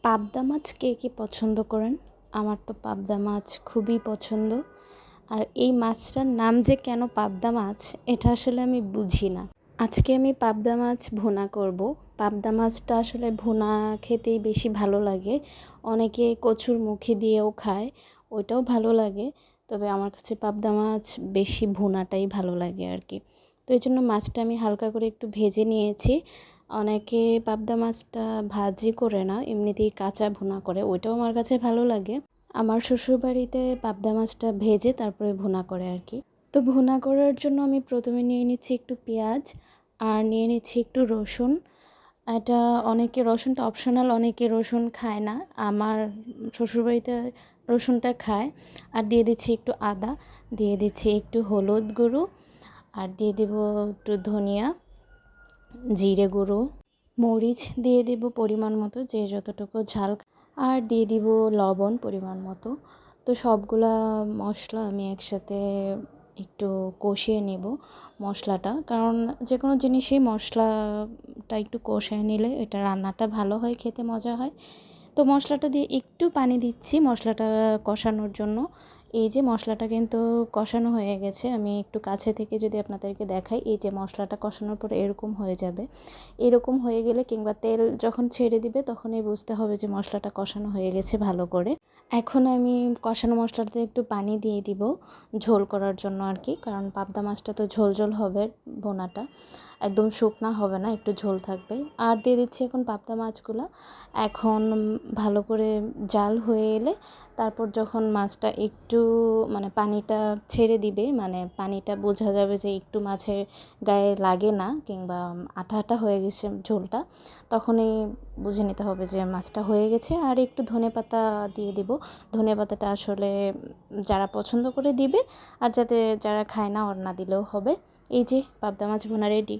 পাবদা মাছ কে কে পছন্দ করেন? আমার তো পাবদা মাছ খুবই পছন্দ। আর এই মাছটার নাম যে কেন পাবদা মাছ এটা আসলে আমি বুঝি না। আজকে আমি পাবদা মাছ ভুনা করব। পাবদা মাছটা আসলে ভুনা খেতেই বেশি ভালো লাগে। অনেকে কচুর মুখি দিয়েও খায়, ওইটাও ভালো লাগে। তবে আমার কাছে পাবদা মাছ বেশি ভুনাটাই ভালো লাগে আর কি। তো এই জন্য মাছটা আমি হালকা করে একটু ভেজে নিয়েছি। অনেকে পাবদা মাছটা ভাজি করে না, এমনিতেই কাঁচা ভুনা করে, ওইটাও আমার কাছে ভালো লাগে। আমার শ্বশুরবাড়িতে পাবদা মাছটা ভেজে তারপরে ভুনা করে আর কি। তো ভুনা করার জন্য আমি প্রথমে নিয়ে নিচ্ছি একটু পেঁয়াজ, আর নিয়ে নিচ্ছি একটু রসুন। এটা অনেকে, রসুনটা অপশনাল, অনেকে রসুন খায় না। আমার শ্বশুরবাড়িতে রসুনটা খায়। আর দিয়ে দিচ্ছি একটু আদা, দিয়ে দিচ্ছি একটু হলুদ গুঁড়ো, আর দিয়ে দেব একটু ধনিয়া, জিরে গুঁড়ো, মরিচ দিয়ে দেব পরিমাণ মতো, যে যতটুকু ঝাল, আর দিয়ে দিব লবণ পরিমাণ মতো। তো সবগুলা মশলা আমি একসাথে একটু কষিয়ে নেব মশলাটা, কারণ যে কোনো জিনিসই মশলাটা একটু কষিয়ে নিলে এটা রান্নাটা ভালো হয়, খেতে মজা হয়। তো মশলাটা দিয়ে একটু পানি দিচ্ছি মশলাটা কষানোর জন্য। এই যে মশলাটা কিন্তু কষানো হয়ে গেছে, আমি একটু কাছে থেকে যদি আপনাদেরকে দেখাই, এই যে মশলাটা কষানোর পরে এরকম হয়ে যাবে। এরকম হয়ে গেলে কিংবা তেল যখন ছেড়ে দিবে তখনই বুঝতে হবে যে মশলাটা কষানো হয়ে গেছে ভালো করে। এখন আমি কষানো মশলাটাতে একটু পানি দিয়ে দিব ঝোল করার জন্য আর কি, কারণ পাবদা মাছটা তো ঝোল ঝোল হবে, বোনাটা একদম শুকনা হবে না, একটু ঝোল থাকবে। আর দিয়ে দিচ্ছি এখন পাবদা মাছগুলো। এখন ভালো করে জাল হয়ে এলে তারপর যখন মাছটা একটু মানে পানিটা ছেড়ে দিবে, মানে পানিটা বোঝা যাবে যে একটু মাছের গায়ে লাগে না কিংবা আঠা আঠা হয়ে গেছে ঝোলটা, তখনই বুঝে নিতে হবে যে মাছটা হয়ে গেছে। আর একটু ধনেপাতা দিয়ে দিব। ধনেপাতাটা আসলে যারা পছন্দ করে দিবে, আর যারা খায় না ওর না দিলেও হবে। এই যে পাবদা মাছ ভুনা রেডি।